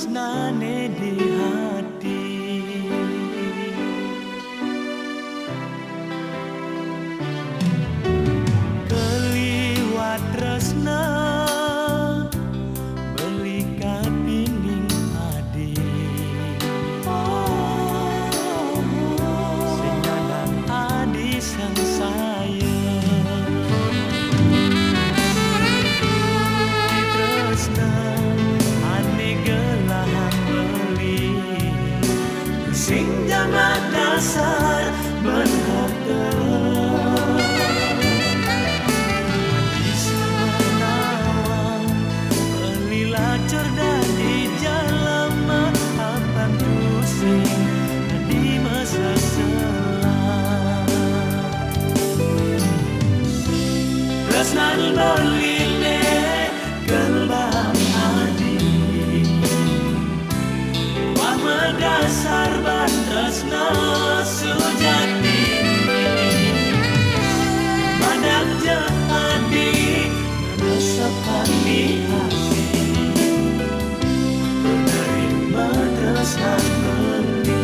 tresnane di hati. Keliwat tresna beli kapining adi. Senyadan adi sang sayang. Tresna ane gelahan beli sing jaman dasar berharga. Cerdas di jalama abang pusing di masa selam. Tresnan beline gelbam adi wah mendasar ban tresna sujati. Badak jadi resepan di hati. Tresnan beli.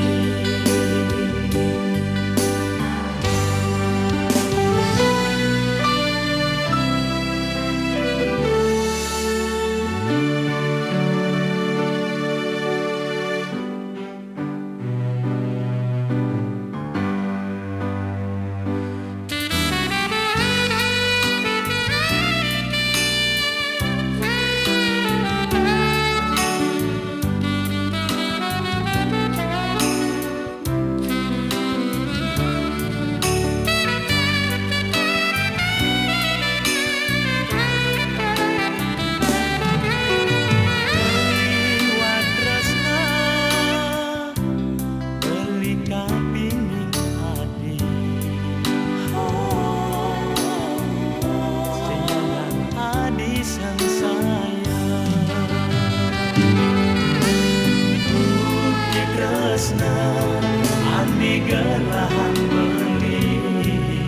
Ane gelahan beli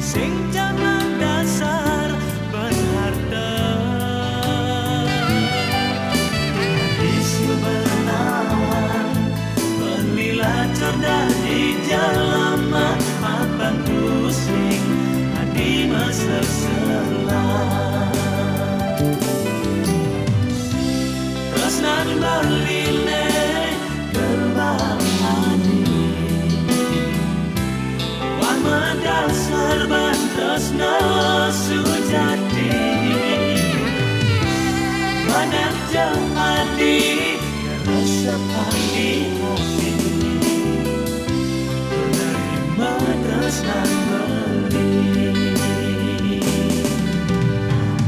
sing jaman dasar berharta. Isu benawan belilah cerdas di jalama abang pusing di masa selam. Tresnan beline gelbam adi wah mendasar ban tresna sujati. Badak jadi resepan di hati. Menerima tresnan beli.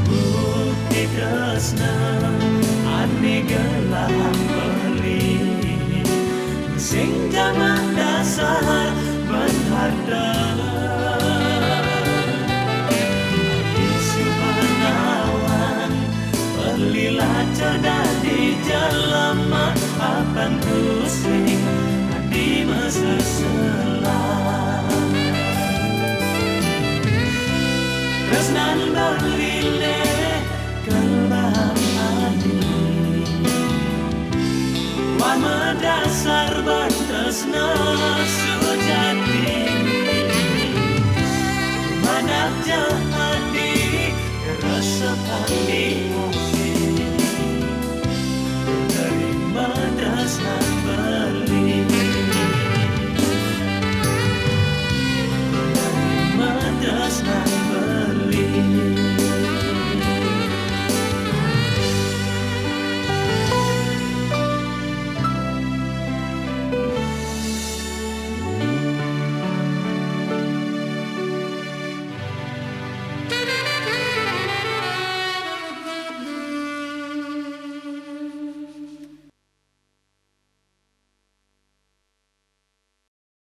Bukti tresna ane gelahan beli sing jaman dasar berharga. Isu benawan belilah cerdas di jalama abang pusing di masa selam. Tresnan beline gelbam adi wah mendasar ban tresna